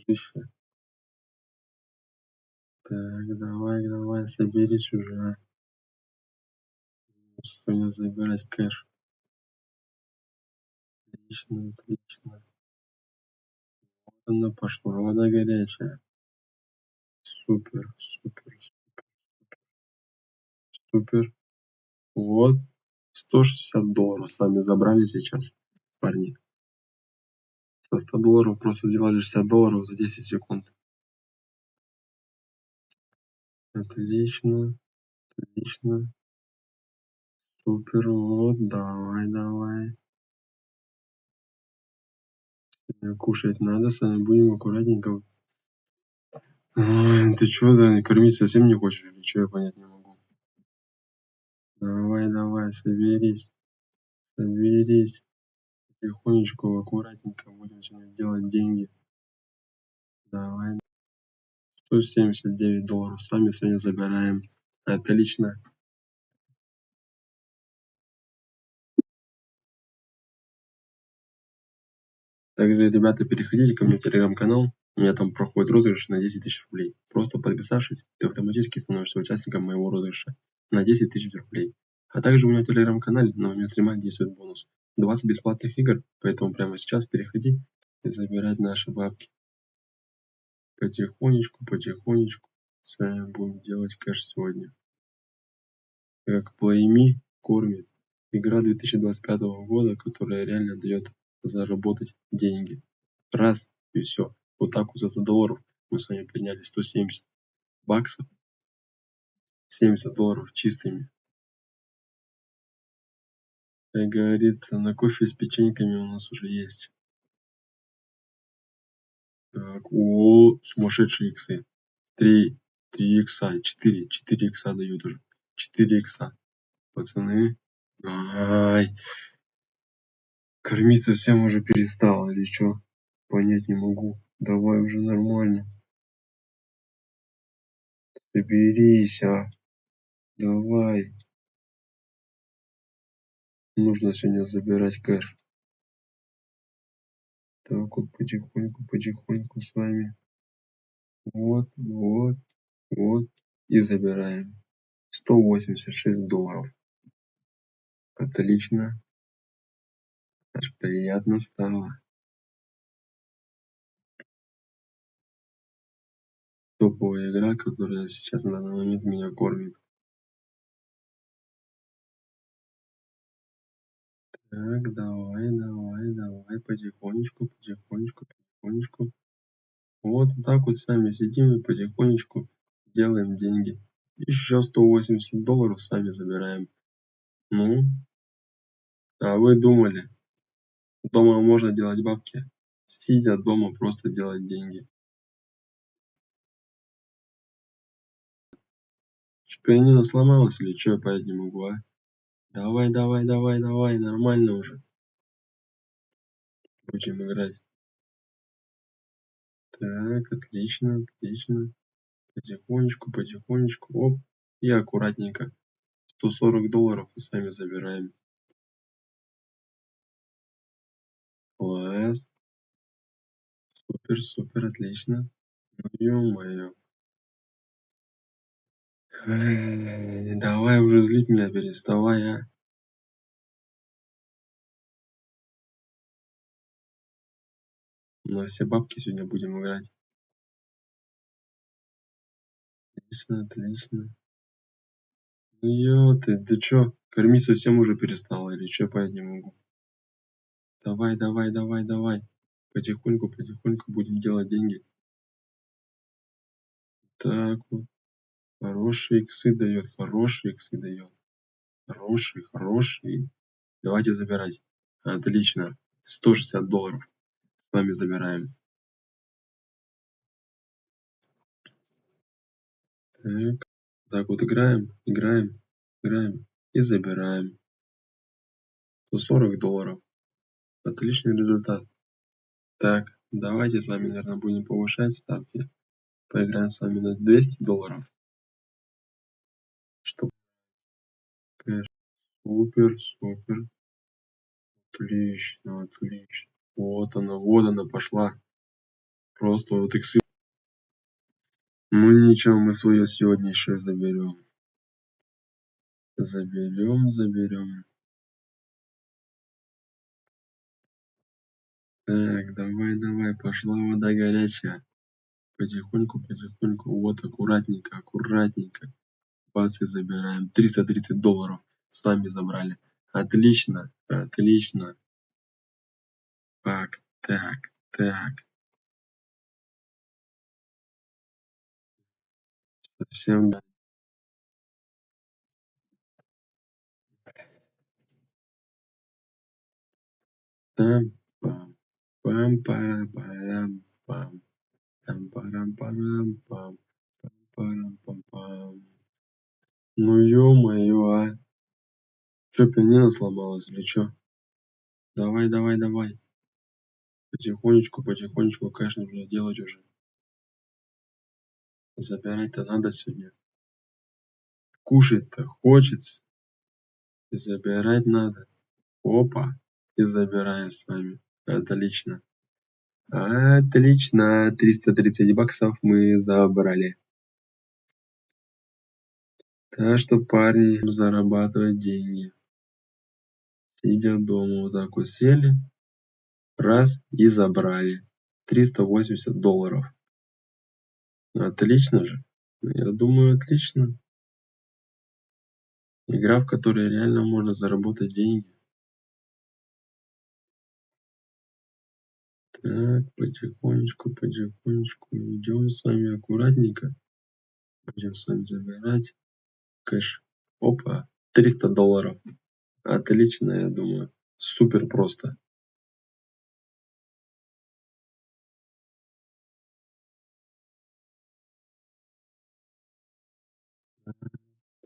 дружище. Так, давай, соберись уже. Сегодня забирать кэш. Отлично. Она пошла, вода горячая. Супер. Вот. $160 с вами забрали сейчас, парни. Со $100 просто сделали $60 за 10 секунд. Отлично. Супер, вот, давай. Кушать надо, с вами будем аккуратненько. Ой, ты чё, да, кормить совсем не хочешь или чё, я понять не могу. Давай, соберись. Потихонечку, аккуратненько будем сегодня делать деньги. Давай. $179 сами сегодня забираем. Отлично. Также, ребята, переходите ко мне в телеграм-канал. У меня там проходит розыгрыш на 10 000 рублей. Просто подписавшись, ты автоматически становишься участником моего розыгрыша на 10 000 рублей. А также у меня в телеграм-канале на момент стрима действует бонус. 20 бесплатных игр, поэтому прямо сейчас переходи и забирай наши бабки. Потихонечку с вами будем делать кэш сегодня. Как PlayMe кормит. Игра 2025 года, которая реально дает заработать деньги. Раз и все. Вот так вот за $100 мы с вами подняли 170 баксов. $70 чистыми. Как говорится, на кофе с печеньками у нас уже есть. Так, сумасшедшие иксы. 3 икса, 4 икса дают уже. 4 икса. Пацаны. Ай. Кормить совсем уже перестал или что? Понять не могу. Давай уже нормально. Соберись, а. Давай. Нужно сегодня забирать кэш. Так вот потихоньку с вами. Вот. И забираем. $186. Отлично. Аж приятно стало. Топовая игра, которая сейчас на данный момент меня кормит. Так, давай. Потихонечку. Вот так вот с вами сидим и потихонечку делаем деньги. Еще $180 сами забираем. Ну, а вы думали, дома можно делать бабки? Сидя дома просто делать деньги. Пианино сломалось или что, я понять не могу, а? Давай, нормально уже. Будем играть. Так, отлично. Потихонечку. Оп. И аккуратненько. $140 мы сами забираем. Класс. Супер, отлично. Ну ё-моё. Давай уже злить меня, переставай, а. На все бабки сегодня будем играть. Отлично. Ну ты чё, кормить совсем уже перестала или чё, понять не могу. Давай. Потихоньку будем делать деньги. Так вот. Хорошие иксы дает. Хорошие. Давайте забирать. Отлично. $160 с вами забираем. Так вот играем и забираем. $140. Отличный результат. Так, давайте с вами, наверное, будем повышать ставки. Поиграем с вами на $200. Что? Кэш. Супер. Отлично. Вот она пошла. Просто вот их... Ну ничего, мы свое сегодня еще заберем. Заберем. Так, давай, пошла вода горячая. Потихоньку. Вот, аккуратненько. Бац, и забираем. $330 с вами забрали. Отлично. Так. Совсем там пам пам парам парам пам там парам парам пам парам пам пам. Ну ё-моё, а! Чё, пианино сломалось или чё? Давай. Потихонечку, кэш нужно делать уже. Забирать-то надо сегодня. Кушать-то хочется. И забирать надо. Опа. И забираем с вами. Отлично. 330 баксов мы забрали. Так что, парни, зарабатывать деньги. Сидя дома, вот так вот сели. Раз и забрали. $380. Отлично же. Я думаю, отлично. Игра, в которой реально можно заработать деньги. Так, потихонечку. Идем с вами аккуратненько. Будем с вами забирать кэш. Опа, $300. Отлично, я думаю. Супер просто.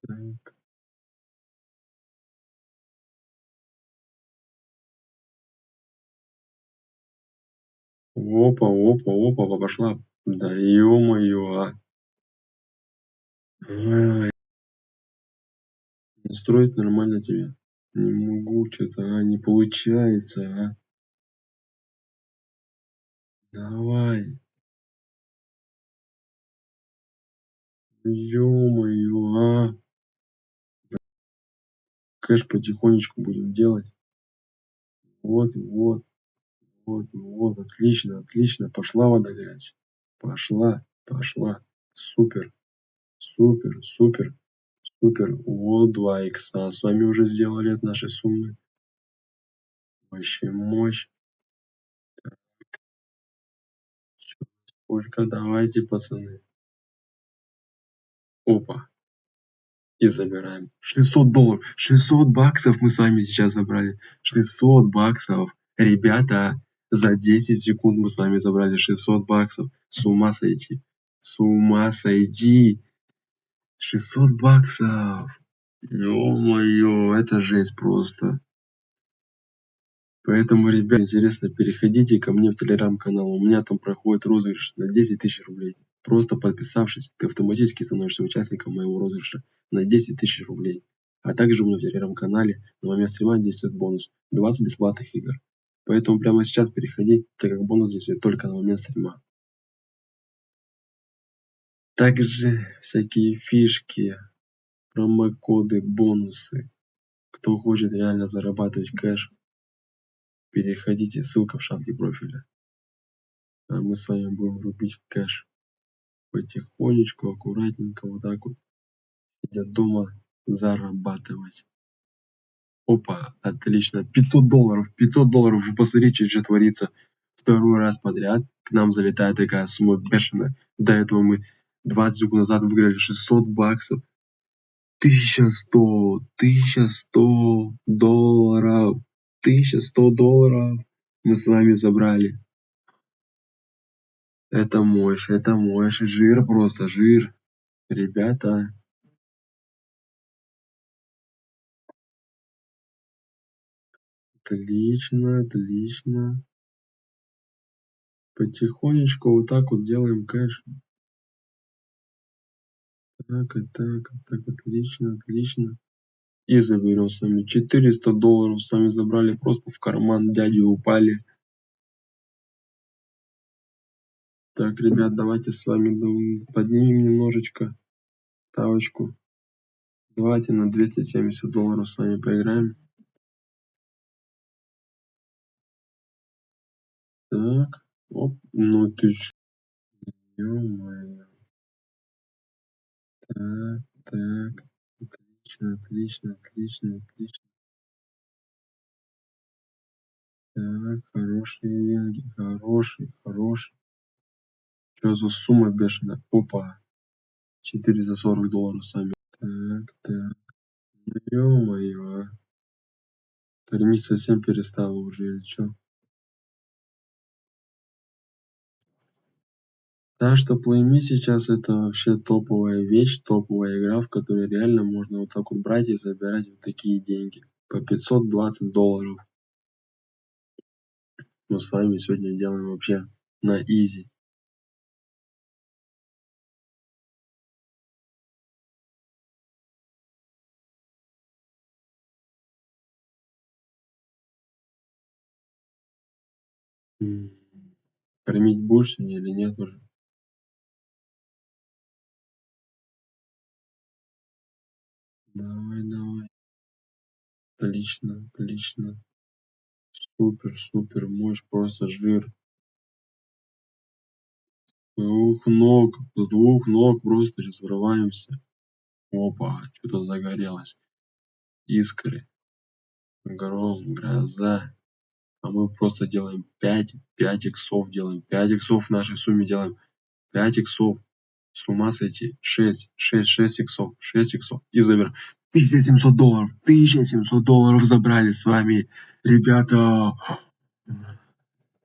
Так. Опа, пошла. Да ё-моё, а. Ай, настроить нормально тебе. Не могу, что-то, не получается, а. Давай. Ё-моё, а. Кэш потихонечку будем делать. Вот. Отлично. Пошла вода горячая. Пошла. Супер. Вот 2 икса с вами уже сделали от нашей суммы. Вообще мощь. Сколько? Давайте, пацаны. Опа. И забираем. $600. 600 баксов мы с вами сейчас забрали. 600 баксов. Ребята, за 10 секунд мы с вами забрали 600 баксов. С ума сойти. 600 баксов. Ё-моё, это жесть просто. Поэтому, ребят, интересно, переходите ко мне в телеграм-канал. У меня там проходит розыгрыш на 10 тысяч рублей. Просто подписавшись, ты автоматически становишься участником моего розыгрыша на 10 тысяч рублей. А также у меня в телеграм-канале на момент стрима действует бонус 20 бесплатных игр. Поэтому прямо сейчас переходи, так как бонус действует только на момент стрима. Также всякие фишки, промокоды, бонусы. Кто хочет реально зарабатывать кэш, переходите, ссылка в шапке профиля. А мы с вами будем рубить кэш потихонечку, аккуратненько, вот так вот, сидя дома, зарабатывать. Опа, отлично, $500, вы посмотрите, что творится. Второй раз подряд к нам залетает такая сумма бешеная. До этого мы 20 секунд назад выиграли 600 баксов. 1100 долларов. $1100 мы с вами забрали. Это мощь, жир просто, жир. Ребята, отлично. Потихонечку вот так вот делаем кэш. Так, отлично. И заберем с вами $400 с вами забрали, просто в карман дяди упали. Так, ребят, давайте с вами поднимем немножечко ставочку. Давайте на $270 с вами поиграем. Так, оп, ну ты чё, ё-моё. Так, так, отлично, отлично, отлично, отлично. Так, хорошие деньги, хороший. Что за сумма бешеная? Опа, $440 с вами. Так, так, ё-моё, а. Кормить совсем перестала уже или чё? Так что Play Me сейчас это вообще топовая вещь, топовая игра, в которой реально можно вот так вот брать и забирать вот такие деньги. По $520. Мы с вами сегодня делаем вообще на изи. Кормить будешь сегодня или нет уже? Давай, давай. Отлично, отлично. Супер, супер, мощь, просто жир. С двух ног просто сейчас врываемся. Опа, что-то загорелось. Искры, гром, гроза. А мы просто делаем 5 иксов делаем. 5 иксов в нашей сумме делаем. 5 иксов. С ума сойти. 6 иксов. 6 иксов. И забираем. $1700. $1700 забрали с вами. Ребята.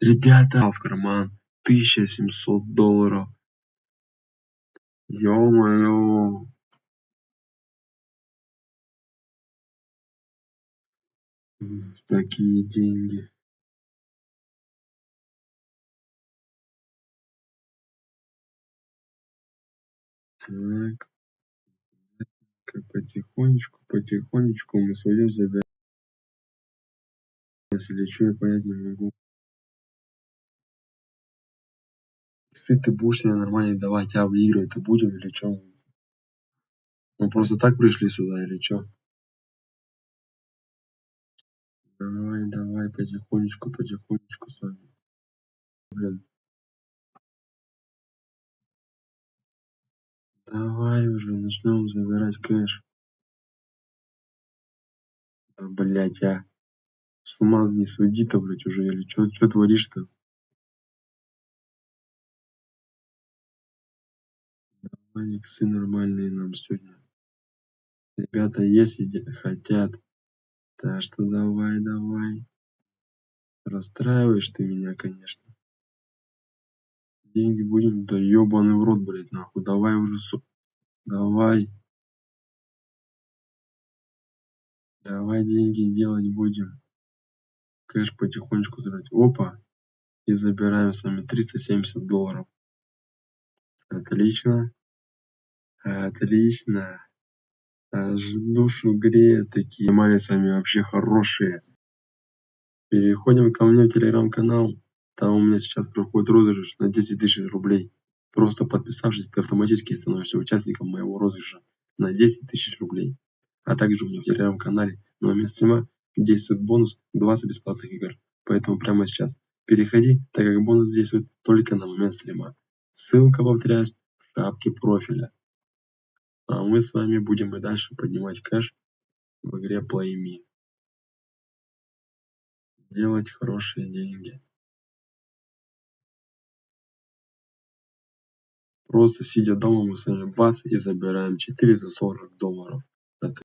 Ребята. В карман. $1700. Ё-моё. Такие деньги. Так. Потихонечку, потихонечку мы свое забираем. Если что, я понять не могу. Если ты будешь себе нормально давать, а выигрывать-то будем или что? Мы просто так пришли сюда или что? Давай, давай, потихонечку, потихонечку с вами. Блин. Давай уже начнем забирать кэш. Да, блять, а. С ума не своди-то, блять, уже, или что творишь-то? Давай иксы нормальные нам сегодня. Ребята есть хотят. Так что давай, давай. Расстраиваешь ты меня, конечно. Деньги будем, да ёбаный в рот, блять, нахуй. Давай уже, давай. Давай деньги делать будем. Кэш потихонечку забирать. Опа. И забираем с вами $370. Отлично. Отлично. Аж душу греет такие. Мали с вами вообще хорошие. Переходим ко мне в телеграм-канал. Там у меня сейчас проходит розыгрыш на 10 тысяч рублей. Просто подписавшись, ты автоматически становишься участником моего розыгрыша на 10 тысяч рублей. А также у меня в телеграм-канале на момент стрима действует бонус 20 бесплатных игр. Поэтому прямо сейчас переходи, так как бонус действует только на момент стрима. Ссылка, повторяюсь, в шапке профиля. А мы с вами будем и дальше поднимать кэш в игре Play Me. Делать хорошие деньги. Просто сидя дома мы с вами бац и забираем $440. Это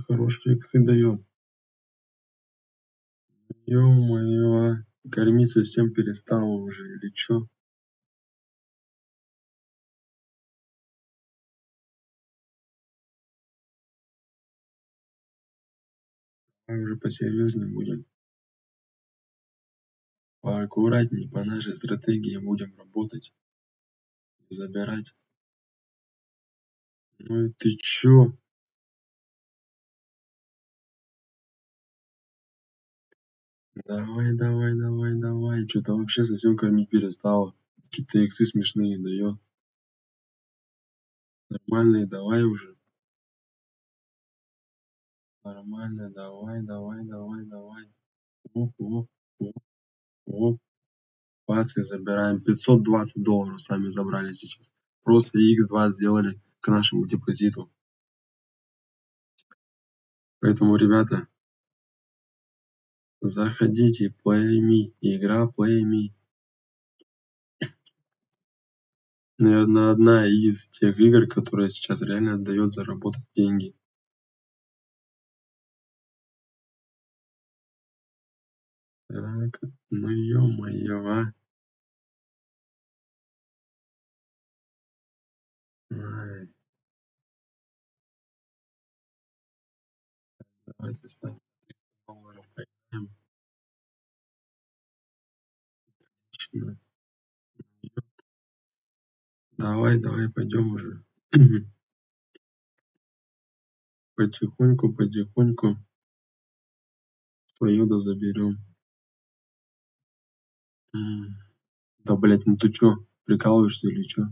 хорошие иксы дает. Ё-моё, кормить совсем перестала уже или чё? Мы уже посерьезнее будем. Поаккуратнее по нашей стратегии будем работать. Забирать. Ну и ты чё? Давай, давай, давай, давай. Что-то вообще совсем кормить перестала. Какие-то иксы смешные даёт. Нормальные давай уже. Нормально, давай, давай, давай, давай. Оп, оп, оп, оп. Бац, и забираем. $520 сами забрали сейчас. Просто X2 сделали к нашему депозиту. Поэтому, ребята, заходите, Play Me. Игра Play Me. Наверное, одна из тех игр, которая сейчас реально дает заработать деньги. Так, ну ё-моё, а. Ай, давайте ставим $300 поиграем. Отлично. Давай, давай, пойдем уже. Потихоньку, потихоньку свое да заберем. Да, блядь, ну ты чё, прикалываешься или чё?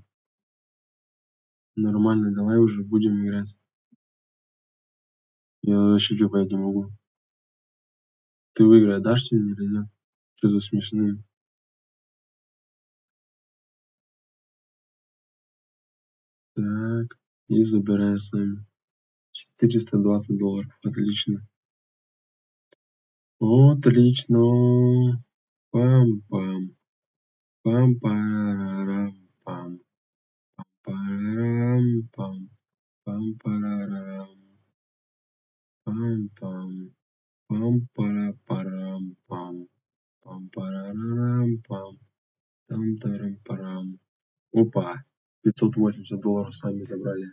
Нормально, давай уже будем играть. Я вообще чё понять не могу. Ты выиграть дашь сегодня или нет? Что за смешные? Так, и забирай сами. $420. Отлично. Отлично. Пам-пам. Пам-парарам-пам. Парарам-пам. Пам-парарам. Пам-пам. Пам-пара-парам-пам. Пам-парарам-пам. Там-тарам-парам. Опа! $580 с вами забрали.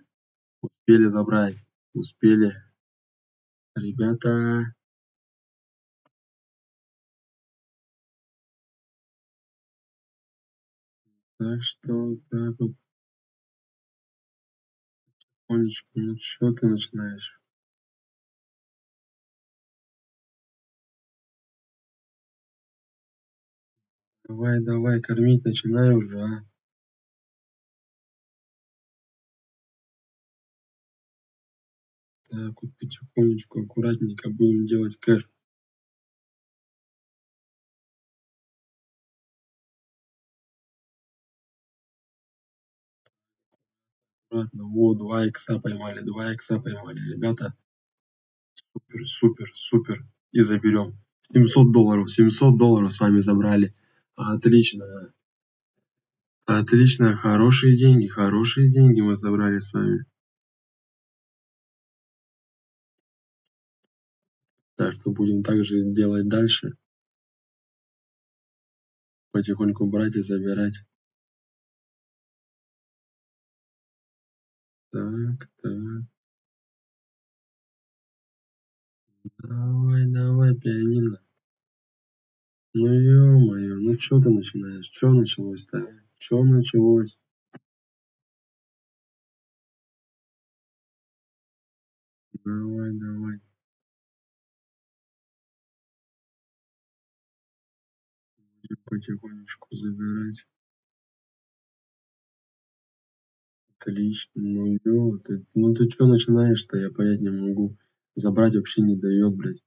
Успели забрать. Успели. Ребята. Так что так вот. Олечка, ну чё ты начинаешь? Давай, давай, кормить начинай уже, а. Так вот потихонечку, аккуратненько будем делать кэш. Аккуратно. Во, 2 икса поймали, 2 икса поймали. Ребята, супер, супер, супер. И заберем. $700 с вами забрали. Отлично. Отлично, хорошие деньги мы забрали с вами. Так что будем также делать дальше. Потихоньку брать и забирать. Так, так. Давай, давай, пианино. Ну ё-моё, ну чё ты начинаешь? Чё началось-то? Чё началось? Давай, давай. Будем потихонечку забирать. Отлично. Ну ты чё начинаешь-то? Я понять не могу. Забрать вообще не даёт, блядь.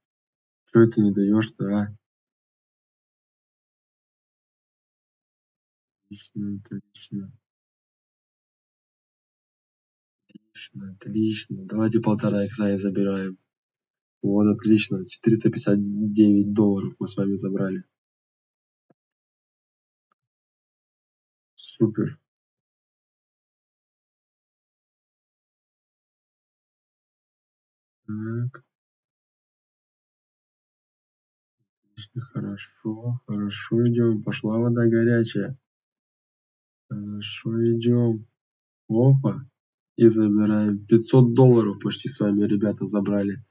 Чё это не даёшь-то, а? Отлично, отлично. Отлично, отлично. Давайте 1,5 икса и забираем. Вот, отлично. $459 мы с вами забрали. Супер. Так, отлично, хорошо, хорошо идем. Пошла вода горячая. Хорошо идем. Опа. И забираем. $500 почти с вами, ребята, забрали.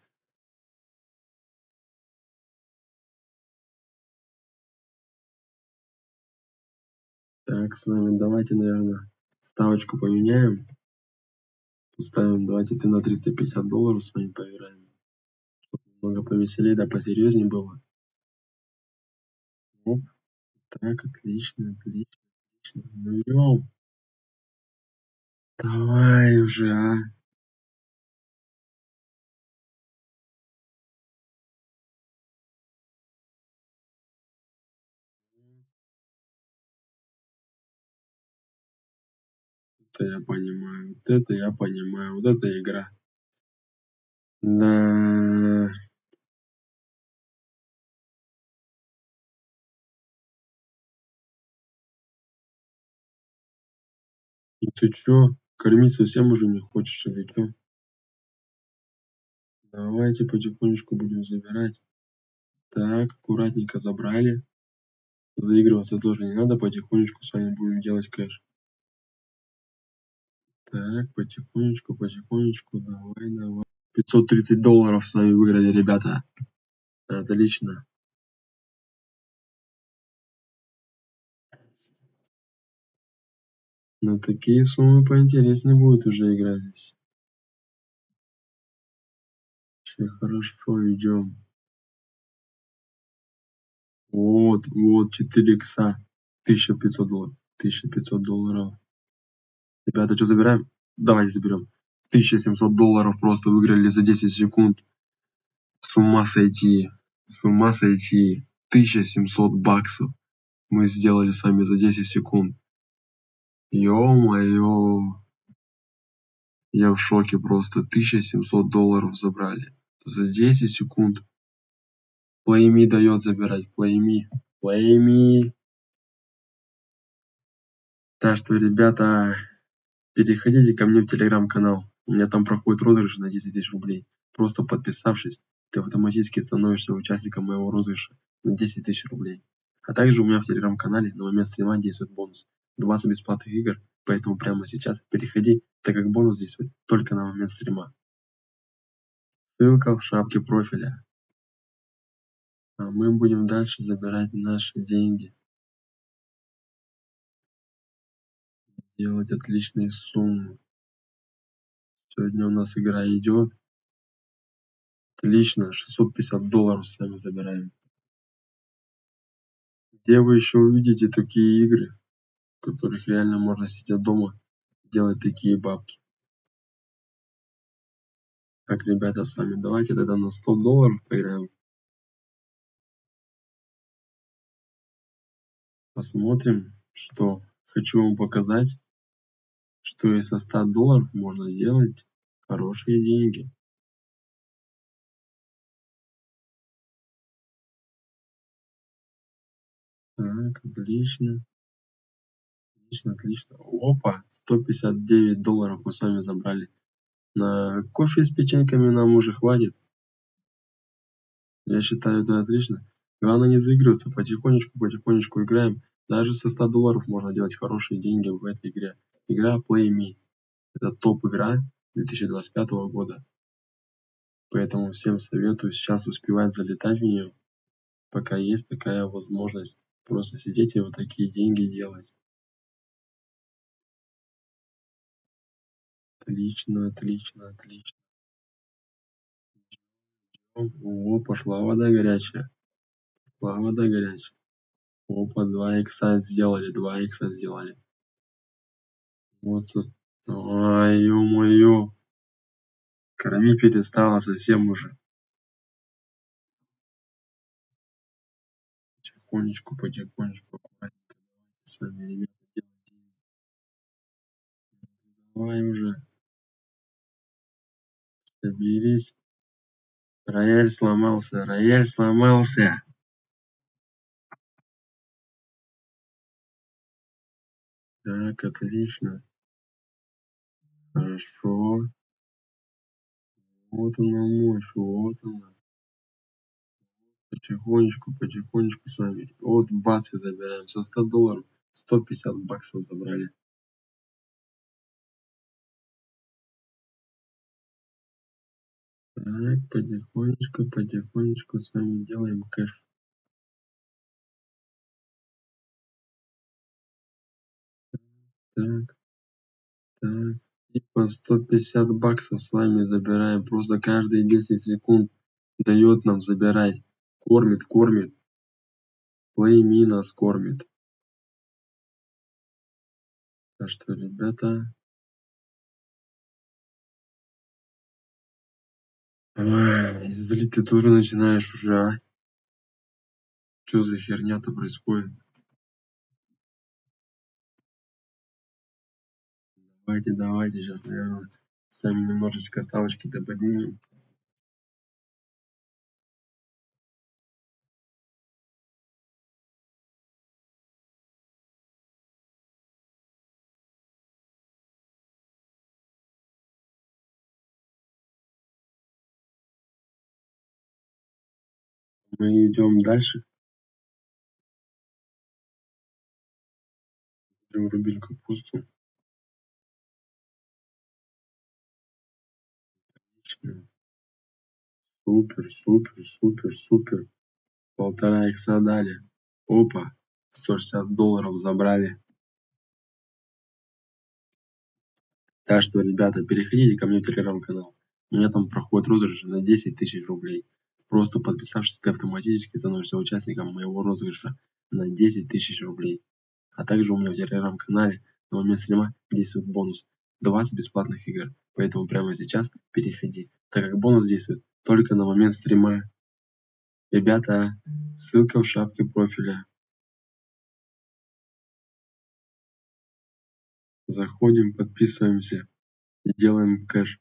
Так, с вами давайте, наверное, ставочку поменяем. Поставим, давайте ты на $350 с вами поиграем. Чтобы немного повеселее, да посерьезнее было. Оп, так, отлично, отлично, отлично. Ну ёп, давай уже, а. Это я понимаю, вот это я понимаю, вот это игра. Да, ну ты чё, кормить совсем уже не хочешь или чё? Давайте потихонечку будем забирать. Так, аккуратненько забрали. Заигрываться тоже не надо, потихонечку с вами будем делать кэш. Так, потихонечку, потихонечку, давай, давай. $530 с вами выиграли, ребята. Отлично. На такие суммы поинтереснее будет уже играть здесь. Вообще хорошо идем. Вот, вот, 4 икса. $1500. $1500. Ребята, что забираем? Давайте заберем. $1700 просто выиграли за 10 секунд. С ума сойти. С ума сойти. $1700 мы сделали с вами за 10 секунд. Ё-моё. Я в шоке просто. $1700 забрали. За 10 секунд. Play Me дает забирать. Play Me. Play Me. Так что, ребята, переходите ко мне в телеграм-канал. У меня там проходит розыгрыш на 10 000 рублей. Просто подписавшись, ты автоматически становишься участником моего розыгрыша на 10 000 рублей. А также у меня в телеграм-канале на момент стрима действует бонус. 20 бесплатных игр, поэтому прямо сейчас переходи, так как бонус действует только на момент стрима. Ссылка в шапке профиля. А мы будем дальше забирать наши деньги. Делать отличные суммы. Сегодня у нас игра идет. Отлично, $650 с вами забираем. Где вы еще увидите такие игры, в которых реально можно сидя дома делать такие бабки? Так, ребята, с вами давайте тогда на $100 поиграем. Посмотрим, что хочу вам показать, что и со $100 можно сделать хорошие деньги. Так, отлично. Отлично, отлично. Опа, $159 мы с вами забрали. На кофе с печеньками нам уже хватит. Я считаю, это отлично. Главное не заигрываться, потихонечку играем. Даже со $100 можно делать хорошие деньги в этой игре. Игра Play Me. Это топ-игра 2025 года. Поэтому всем советую сейчас успевать залетать в нее, пока есть такая возможность. Просто сидеть и вот такие деньги делать. Отлично, отлично, отлично. О, пошла вода горячая. Пошла вода горячая. Опа, 2 икса сделали, 2 икса сделали. Вот, ай, ё-моё. Кормить перестала совсем уже. Потихонечку, потихонечку, аккуратненько. С вами, ребята, делайте. Давай уже, соберись. Рояль сломался, рояль сломался. Так, отлично. Хорошо. Вот она мощь, вот она. Потихонечку, потихонечку с вами. Вот бац и забираем. Со $100 $150 забрали. Так, потихонечку, потихонечку с вами делаем кэш. Так, так. И по 150 баксов с вами забираем. Просто каждые 10 секунд дает нам забирать. Кормит, кормит. Плейми нас кормит. Так что, ребята... Ой, злить ты тоже начинаешь уже, а? Чё за херня-то происходит? Давайте, давайте, сейчас, наверное, сами немножечко ставочки-то поднимем. Мы идем дальше. Будем рубить капусту. Отлично. Супер, супер, супер, супер. 1,5 икса дали. Опа. $160 забрали. Так что, ребята, переходите ко мне в телеграм-канал. У меня там проходит розыгрыш на 10 тысяч рублей. Просто подписавшись, ты автоматически становишься участником моего розыгрыша на 10 тысяч рублей. А также у меня в телеграм-канале на момент стрима действует бонус 20 бесплатных игр. Поэтому прямо сейчас переходи, так как бонус действует только на момент стрима. Ребята, ссылка в шапке профиля. Заходим, подписываемся и делаем кэш,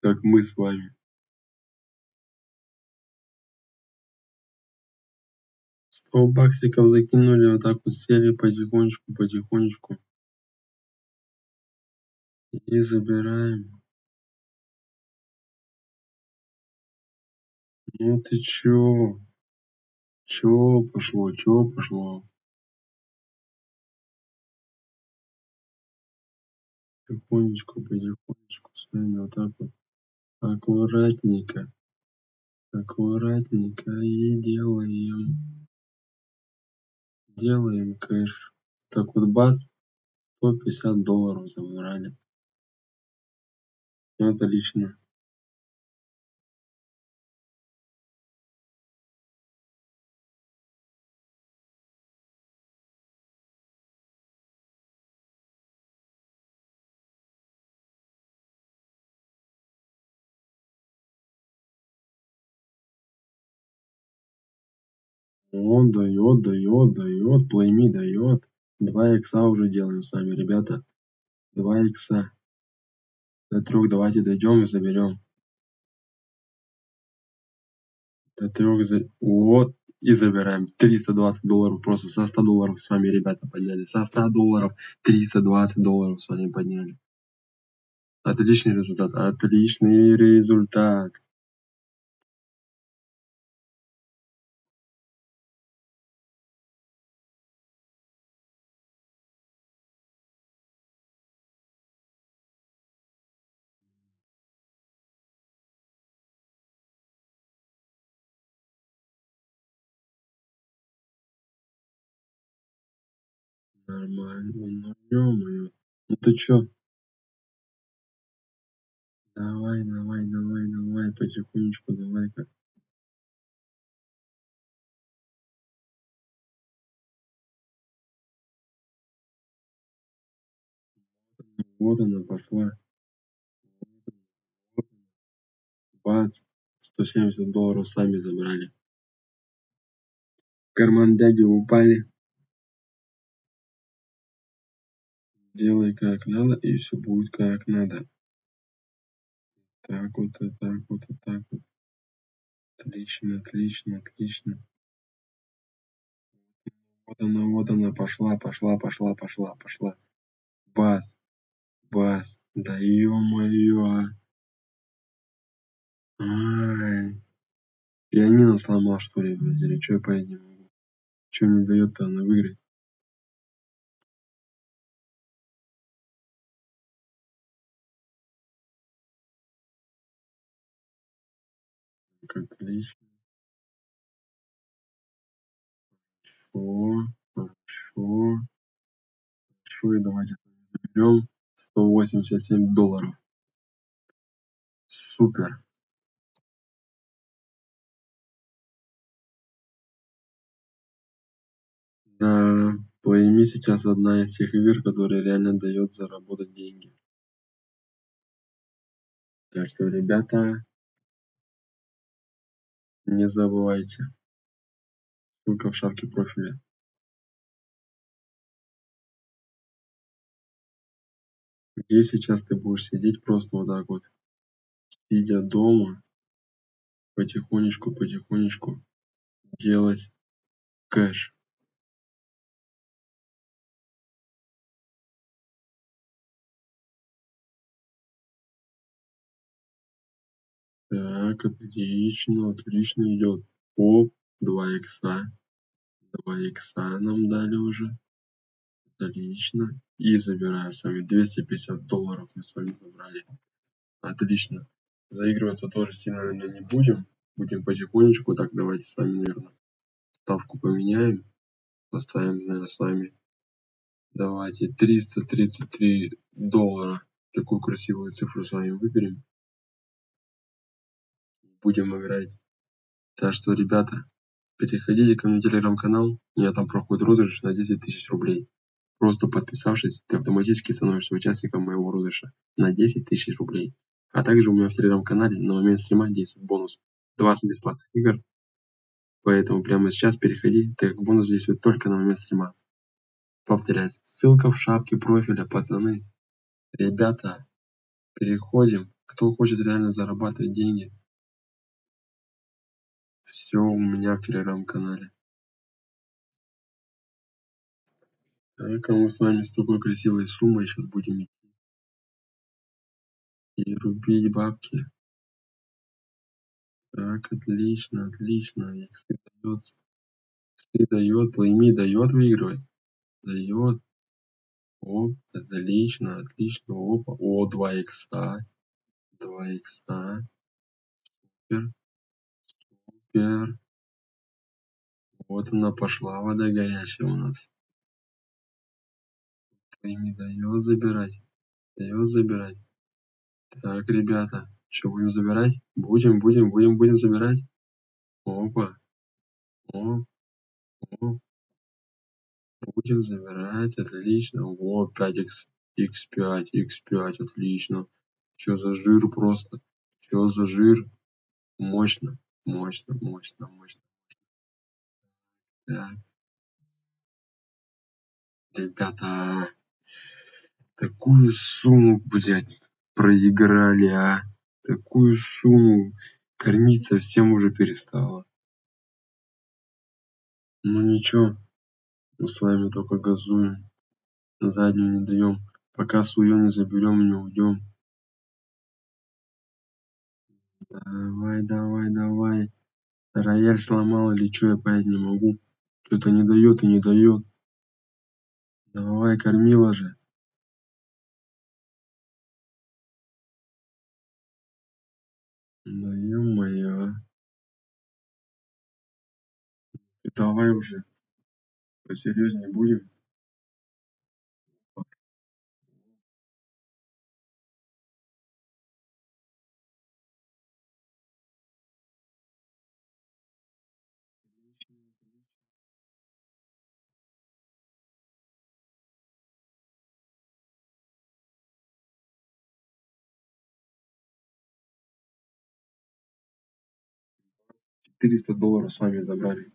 как мы с вами. 100 баксиков закинули, вот так вот сели потихонечку, потихонечку. И забираем. Ну ты чё? Чё пошло? Чё пошло? Потихонечку, потихонечку с вами вот так вот. Аккуратненько. Аккуратненько и делаем. Делаем кэш. Так вот бац, $150 забрали. Отлично. Он дает, дает, дает. Плейми дает. 2 икса уже делаем с вами, ребята. 2 икса. До 3 давайте дойдем и заберем. До 3 вот. И забираем. $320 просто со $100 с вами, ребята, подняли. Со $100 $320 с вами подняли. Отличный результат. Отличный результат. Нормально. Ну, ё-моё. Ну ты чё? Давай, давай, давай, давай. Потихонечку давай-ка. Вот она пошла. Вот она. Бац. $170 сами забрали. В карман дяди упали. Делай как надо, и все будет как надо. Так вот, и так вот, и так вот. Отлично, отлично, отлично. Вот она пошла, пошла, пошла, пошла, пошла. Бац, бац. Да ё-моё. Ай. Пианино сломал, что ли, блядь, или чё я понять не могу. Чё не даёт-то она выиграть? Так, отлично. Хорошо, хорошо. Хорошо, и давайте. Берем $187. Супер. Да, Playme сейчас одна из тех игр, которая реально дает заработать деньги. Так что, ребята, не забывайте. Ссылка в шапке профиля. Где сейчас ты будешь сидеть просто вот так вот, сидя дома, потихонечку делать кэш. Так, отлично идет. Оп, 2 икса. 2 икса нам дали уже. Отлично. И забираю с вами $250 мы с вами забрали. Отлично. Заигрываться тоже сильно, наверное, не будем. Будем потихонечку. Так, давайте с вами, наверное, ставку поменяем. Поставим, наверное, с вами. Давайте $333. Такую красивую цифру с вами выберем. Будем играть. Так что, ребята, переходите ко мне в телеграм-канал. У меня там проходит розыгрыш на 10 тысяч рублей. Просто подписавшись, ты автоматически становишься участником моего розыгрыша на 10 тысяч рублей. А также у меня в телеграм-канале на момент стрима действует бонус 20 бесплатных игр. Поэтому прямо сейчас переходи, так как бонус действует только на момент стрима. Повторяюсь, ссылка в шапке профиля, пацаны. Ребята, переходим. Кто хочет реально зарабатывать деньги, все у меня в телеграм-канале. Так, а мы с вами с такой красивой суммой сейчас будем идти и рубить бабки. Так, отлично. Иксы дается. Иксы дает, Playme дает выигрывать. Дает. Оп, отлично. Опа. О, 2 икса. 2 икса. Супер. Супер. Вот она пошла, вода горячая у нас. Playme дает забирать. Дает забирать. Так, ребята, что будем забирать? Будем забирать. Опа. Оп, оп. Будем забирать. Отлично. О, 5 x5, x5, отлично. Что за жир просто? Что за жир? Мощно. Так, ребята, такую сумму, блядь, проиграли, а. Такую сумму. Кормить совсем уже перестала. Ну ничего, мы с вами только газуем. Заднюю не даем. Пока свое не заберем, не уйдем. Давай. Рояль сломал или что, я понять не могу. Что-то не дает и не дает. Давай, кормила же. Да ё-моё. Давай уже. Посерьезнее будем. 400 долларов с вами забрали.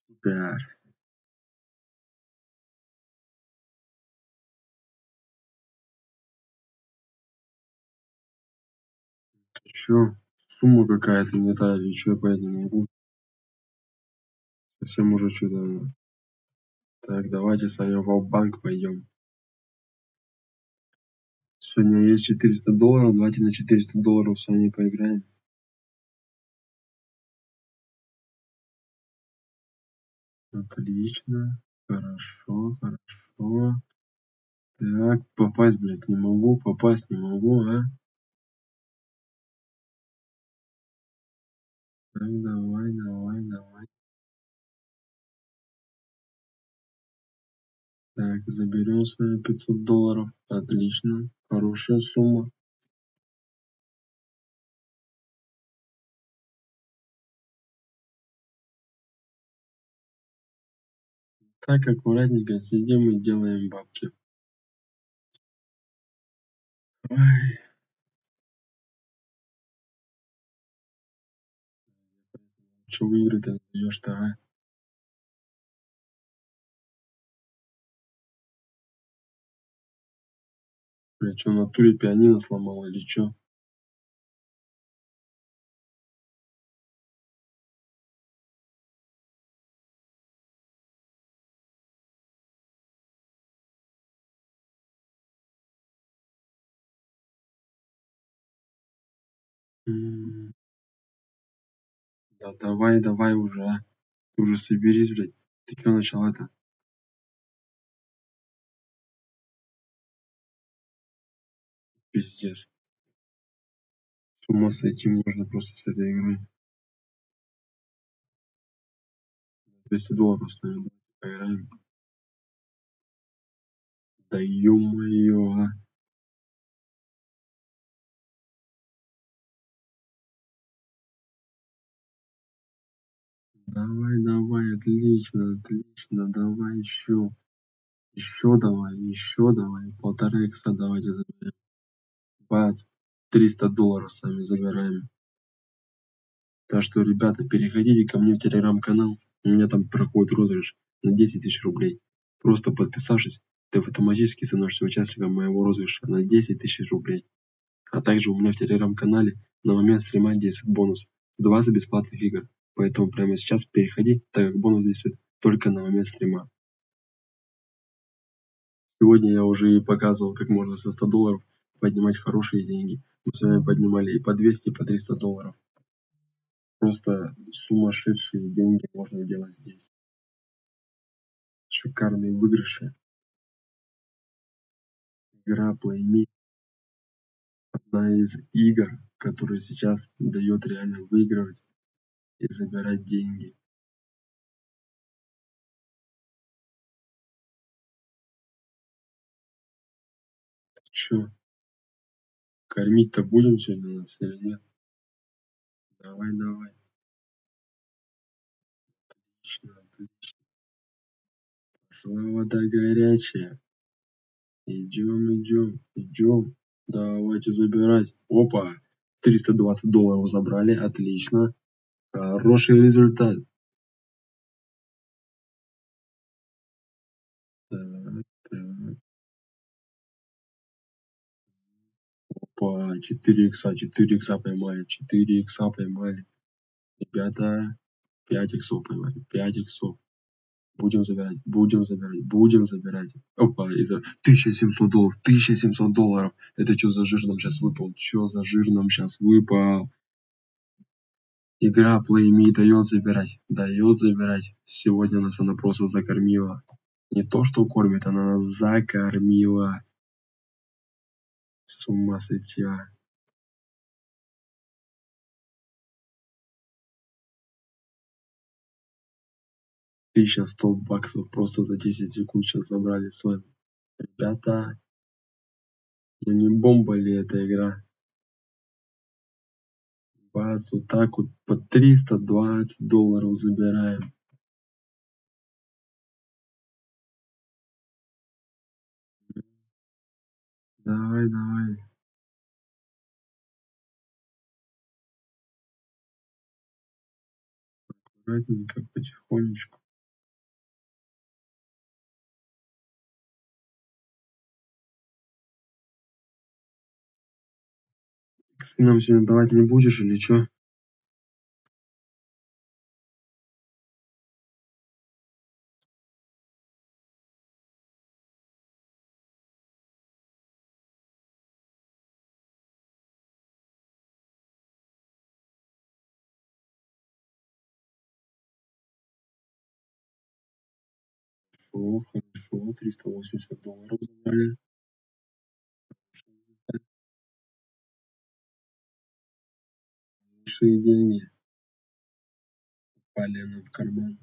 Супер. Ты чё? Сумма какая-то не та или чё, я понять не могу. Совсем уже что-то. Так, давайте с вами в банк пойдем. Сегодня есть 400 долларов. Давайте на 400 долларов с вами поиграем. Отлично. Хорошо. Так, попасть, блядь, не могу. А? Так, давай. Так, заберем свои $500. Отлично. Хорошая сумма. Так, аккуратненько сидим и делаем бабки. Ой, что в игры-то не даешь-то, а? Бля, что, в натуре пианино сломал или что? Да давай, давай уже, а. Ты уже соберись, блядь. Ты что начала-то? Пиздец. С ума сойти можно просто с этой игрой. $200 оставим, поиграем. Да ё-моё, а. Давай, давай, отлично, отлично, давай еще. Еще давай. 1,5 икса давайте заберем. Бац. $300 сами забираем. Так что, ребята, переходите ко мне в телеграм-канал. У меня там проходит розыгрыш на 10 тысяч рублей. Просто подписавшись, ты автоматически становишься участником моего розыгрыша на 10 тысяч рублей. А также у меня в телеграм-канале на момент стрима действует бонус. 20 бесплатных игр. Поэтому прямо сейчас переходи, так как бонус действует только на момент стрима. Сегодня я уже и показывал, как можно со $100 поднимать хорошие деньги. Мы с вами поднимали и по 200, и по $300. Просто сумасшедшие деньги можно делать здесь. Шикарные выигрыши. Игра Play Me одна из игр, которая сейчас дает реально выигрывать и забирать деньги. Чё, кормить-то будем сегодня нас или нет? Давай, давай. Отлично, отлично. Пошла вода горячая. Идем. Давайте забирать. Опа, $320 забрали, отлично. Хороший результат. Так, так. Опа, 4 икса, 4 икса поймали, 4 икса поймали. Ребята, 5 иксов поймали, 5 иксов. Будем забирать. Опа, из-за $1700, $1700. Это что за жир нам сейчас выпал? Что за жир нам сейчас выпал? Игра Play Me дает забирать. Дает забирать. Сегодня нас она просто закормила. Не то, что кормит, она нас закормила. С ума сойти, а. 1100 баксов просто за 10 секунд сейчас забрали с вами. Ребята, ну не бомба ли эта игра? Бац, вот так вот по $320 забираем. Давай, давай. Аккуратненько, потихонечку. Иксы нам сегодня давать не будешь или чё? Хорошо, $380 забрали. Большие деньги упали нам в карман.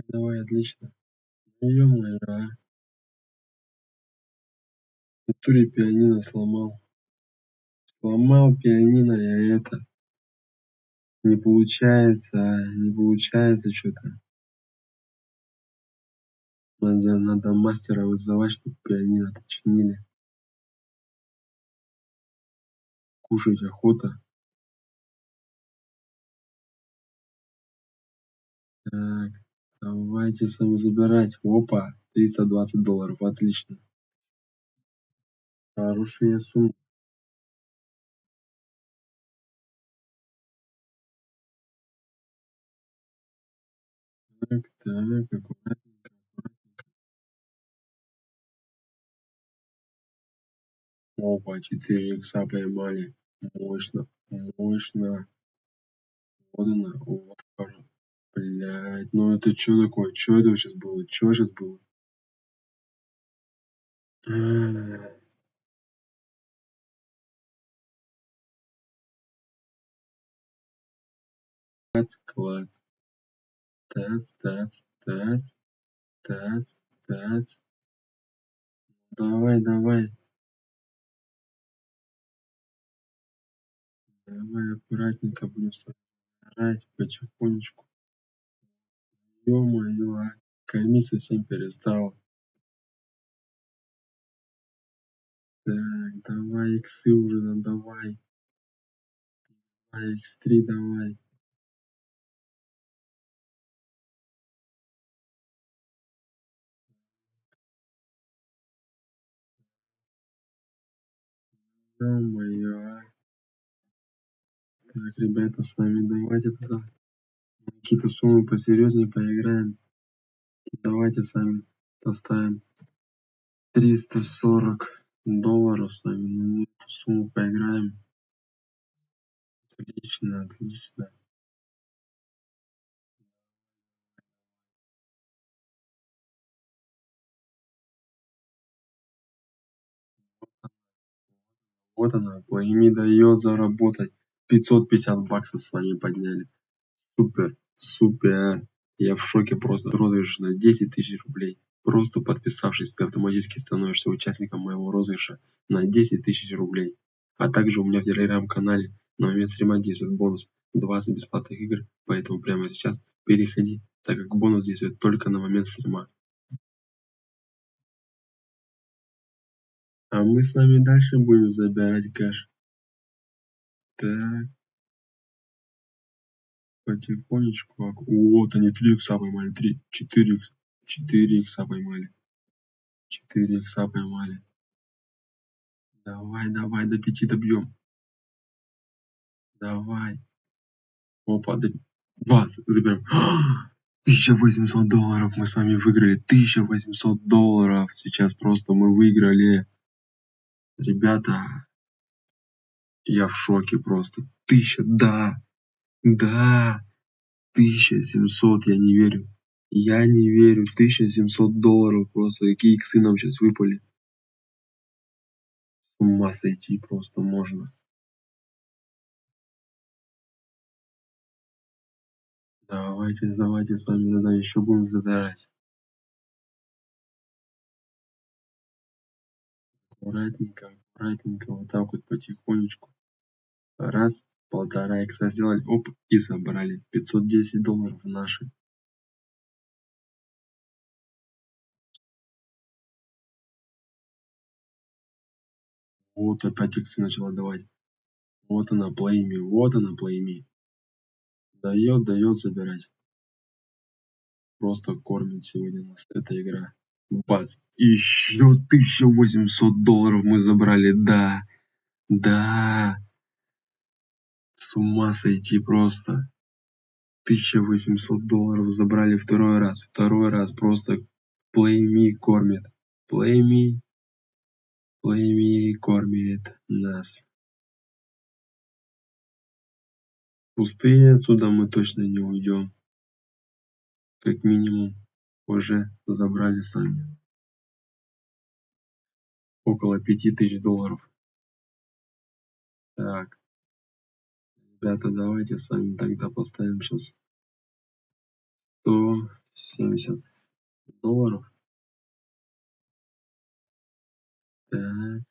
Давай, отлично. Ё-моё, а. В натуре пианино сломал. Сломал пианино я это. Не получается что-то. Надо мастера вызывать, чтобы пианино-то чинили. Кушать охота. Так, давайте сами забирать. Опа, $320. Отлично. Хорошая сумма. Так, аккуратненько. Опа, 4 икса поймали. Мощно, мощно. Вот она, вот хорошо. Блядь, ну это что такое? Что это сейчас было? Что сейчас было? Класс, класс. Тац, тац, тац, тац, тац. Давай, давай. Давай аккуратненько будем старать потихонечку. Ё-моё, а. Кормить совсем перестал. Так, давай иксы уже, ну давай. Давай, X3 давай. Ё-моё, а. Так, ребята, с вами давайте тогда какие-то суммы посерьезнее поиграем. Давайте с вами поставим $340 с вами на эту сумму поиграем. Отлично, отлично. Вот она, Плейми дает заработать. 550 баксов с вами подняли. Супер, супер. Я в шоке просто. Розыгрыш на 10 тысяч рублей. Просто подписавшись, ты автоматически становишься участником моего розыгрыша на 10 тысяч рублей. А также у меня в телеграм-канале на момент стрима действует бонус 20 бесплатных игр, поэтому прямо сейчас переходи, так как бонус действует только на момент стрима. А мы с вами дальше будем забирать кэш. Так, потихонечку. Вот они 3 икса поймали, 3, 4 икса. 4 икса поймали. 4 икса поймали. Давай, давай, до 5 добьем. Давай. Опа, заберем. $1800 мы с вами выиграли. $1800. Сейчас просто мы выиграли. Ребята, я в шоке просто. 1000, да, да, 1700, я не верю. Я не верю. $1700 просто. Какие иксы нам сейчас выпали. С ума сойти просто можно. Давайте с вами тогда еще будем забирать. Аккуратненько, аккуратненько, вот так вот потихонечку. Раз, полтора икса сделали, оп, и собрали. $510 наши. Вот опять иксы начала давать. Вот она, плейми, вот она, плейми. Дает забирать. Просто кормит сегодня нас эта игра. Бац. Еще $1800 мы забрали, да. Да. С ума сойти просто. $1800 забрали второй раз. Второй раз просто Play Me кормит. Play Me кормит нас. Пустые отсюда мы точно не уйдем. Как минимум уже забрали сами. Около $5000. Так, ребята, давайте с вами тогда поставим сейчас 100. 70 долларов. Так,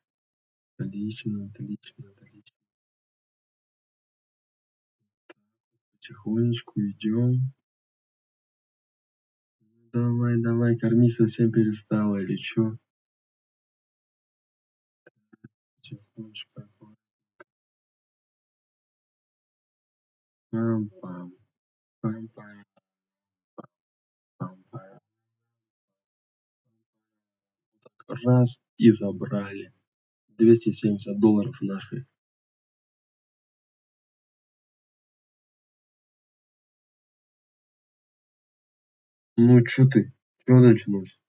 отлично, отлично, отлично. Потихонечку идем. Давай, давай, корми, совсем перестала или чё? Потихонечку. Пам-пам, пам-пам, пам-пам. Раз и забрали. 270 долларов наши. Ну чё ты? Чё началось?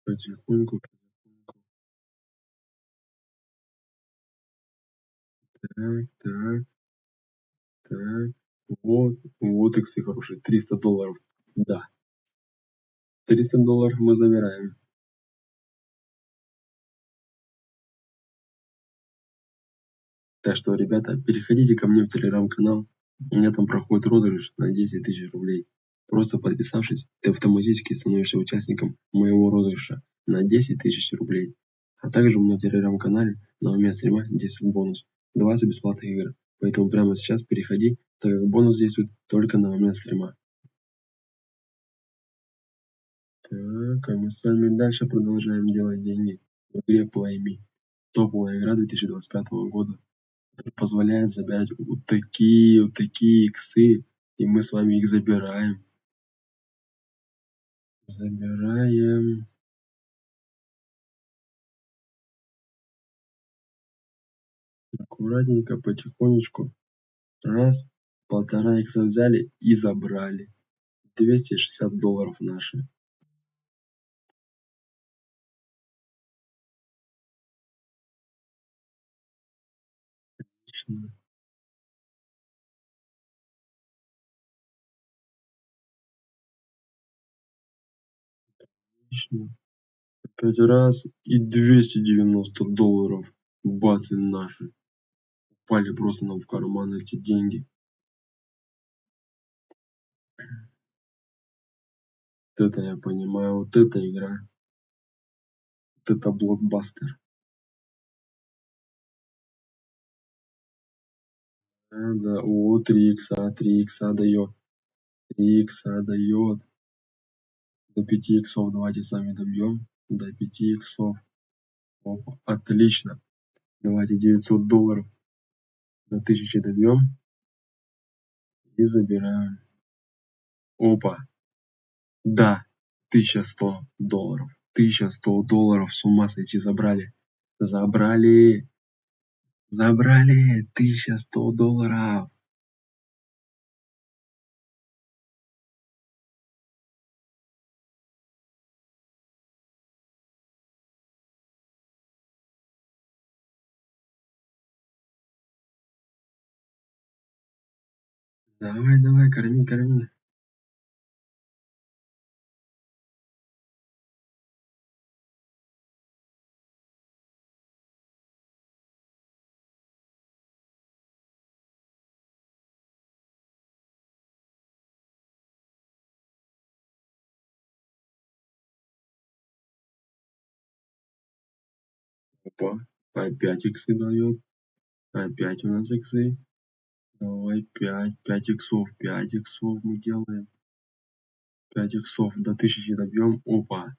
Потихоньку, потихоньку. Так, так, так. Вот иксы хорошие. 300 долларов. Да. 300 долларов мы забираем. Так что, ребята, переходите ко мне в телеграм-канал. У меня там проходит розыгрыш на 10 тысяч рублей. Просто подписавшись, ты автоматически становишься участником моего розыгрыша на 10 тысяч рублей. А также у меня в телеграм-канале на момент стрима действует бонус. 20 бесплатных игр. Поэтому прямо сейчас переходи, так как бонус действует только на момент стрима. Так, а мы с вами дальше продолжаем делать деньги в игре Play.me. Топовая игра 2025 года, который позволяет забирать вот такие иксы, и мы с вами их забираем. Забираем. Аккуратненько, потихонечку. Раз, полтора икса взяли и забрали. 260 долларов наши. Отлично. Отлично. Опять раз и 290 долларов. Бац, и наши. Упали просто нам в карман эти деньги. Вот это я понимаю, вот эта игра. Вот это блокбастер. Да, о, 3 икса дает. 3 икса дает. До 5 иксов давайте сами добьем. До 5 иксов. Опа, отлично. Давайте 900 долларов до 1000 добьем. И забираем. Опа. Да, 1100 долларов. 1100 долларов, с ума сойти, забрали. Забрали. Забрали 1100 долларов. Давай, давай, корми, корми. Опа. Опять иксы дает. Опять у нас иксы. Давай 5 иксов. 5 иксов мы делаем. 5 иксов до 1000 добьем. Опа.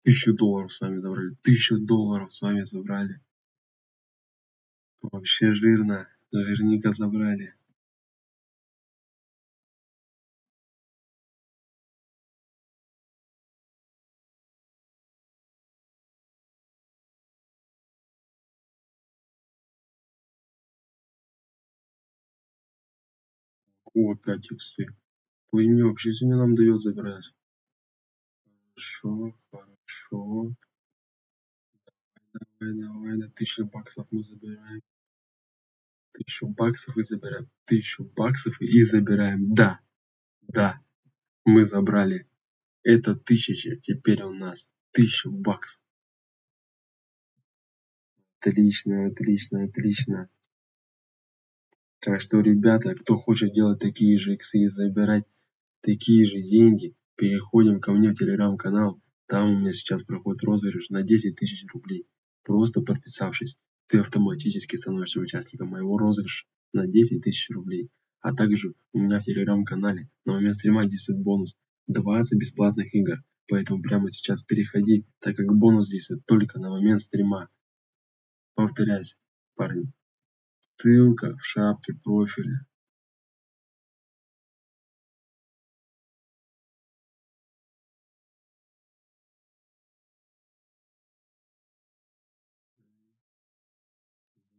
1000 долларов с вами забрали. 1000 долларов с вами забрали. Вообще жирно. Жирненько забрали. О, 5 иксы. Плыми вообще сегодня нам дает забирать. Хорошо, хорошо. Давай, давай, на 1000 баксов мы забираем. 1000 баксов и забираем. 1000 баксов и забираем. Да, да, мы забрали. Это 1000, теперь у нас 1000 баксов. Отлично, отлично, отлично. Так что, ребята, кто хочет делать такие же иксы и забирать такие же деньги, переходим ко мне в телеграм-канал. Там у меня сейчас проходит розыгрыш на 10 тысяч рублей. Просто подписавшись, ты автоматически становишься участником моего розыгрыша на 10 тысяч рублей. А также у меня в телеграм-канале на момент стрима действует бонус 20 бесплатных игр. Поэтому прямо сейчас переходи, так как бонус действует только на момент стрима. Повторяюсь, парни. Ссылка в шапке профиля.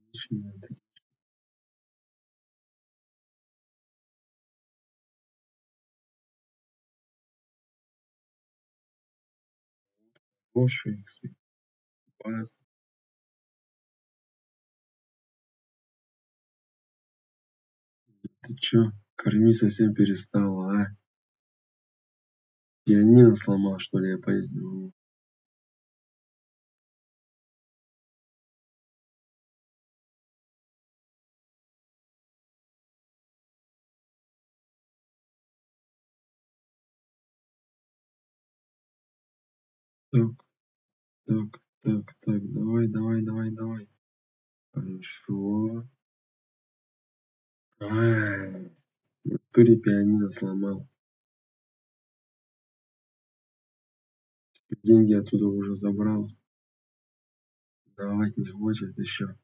Отлично. Хорошие иксы. Баз. Ты чё, кормить совсем перестала, а? Пианино сломал, что ли, я понять не могу. Так, так, давай, давай, давай, давай. Хорошо. Ай, в натуре пианино сломал. Все деньги отсюда уже забрал. Давать не хочет еще.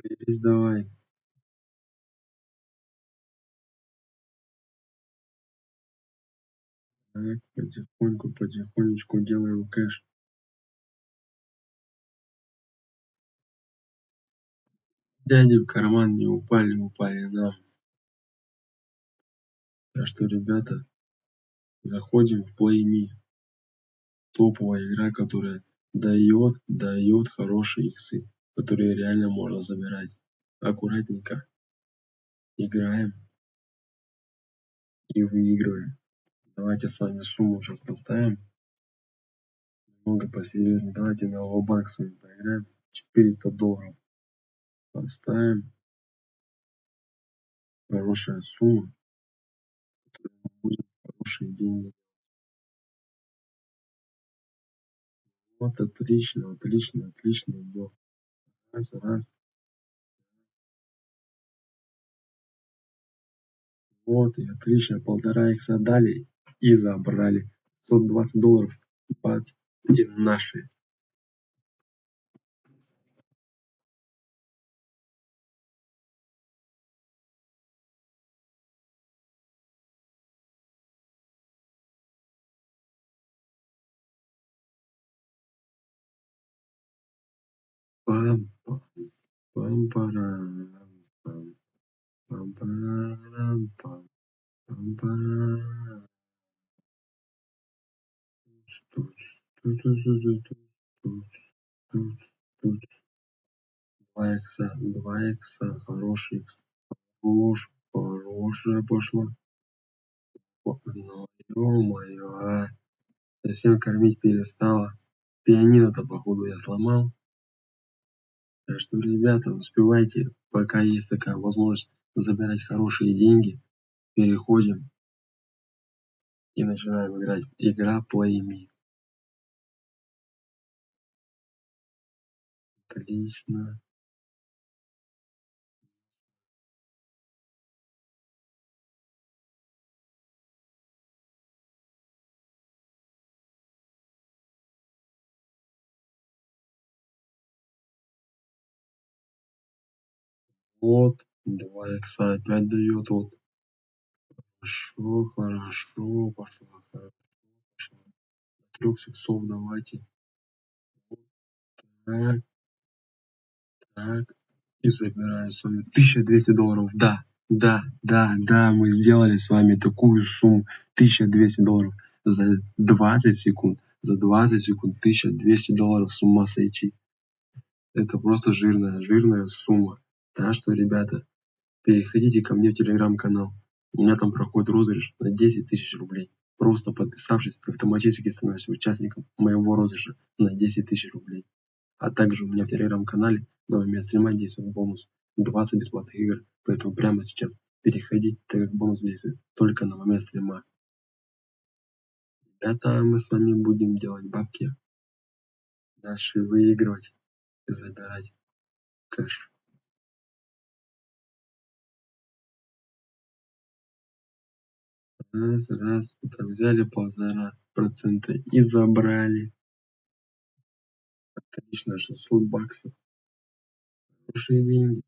Берись давай. Так, потихоньку, потихонечку делаем кэш. Дяди в карман не упали, упали нам. Так что, ребята, заходим в Play Me. Топовая игра, которая дает хорошие иксы, которые реально можно забирать. Аккуратненько играем и выигрываем. Давайте с вами сумму сейчас поставим. Немного посерьезнее. Давайте на лобак с вами поиграем. $400 поставим. Хорошая сумма. Будем хорошие деньги. Вот отлично, отлично, отлично идет. Раз, раз. Вот и отлично. 1,5 икса дали и забрали. $120. Бац. И наши. Пам, пам, парам, пам, пам, парам, пам, пам, парам. Туц, туц, туц, туц, туц, туц, туц. 2 икса, хороший икс. Хорошая пошла. Ну, ё-моё, а. Совсем кормить перестала. Пианино-то, походу, я сломал. Так что, ребята, успевайте, пока есть такая возможность забирать хорошие деньги. Переходим и начинаем играть. Игра Play Me. Отлично. Вот. 2 икса опять дает. Вот. Хорошо, хорошо. Пошла, хорошо. Пошла. 3 иксов давайте. Так, так. И забираем с вами $1200. Да, да, да, да, мы сделали с вами такую сумму. $1200 за 20 секунд. За 20 секунд $1200 с ума сойти. Это просто жирная, жирная сумма. Так что, ребята, переходите ко мне в телеграм-канал. У меня там проходит розыгрыш на 10 тысяч рублей. Просто подписавшись, ты автоматически становишься участником моего розыгрыша на 10 000 рублей. А также у меня в телеграм-канале на момент стрима действует бонус 20 бесплатных игр, поэтому прямо сейчас переходи, так как бонус действует только на момент стрима. Это мы с вами будем делать бабки, дальше выигрывать и забирать кэш. Раз, так взяли 1,5% и забрали. Отлично, 600 баксов. Хорошие деньги.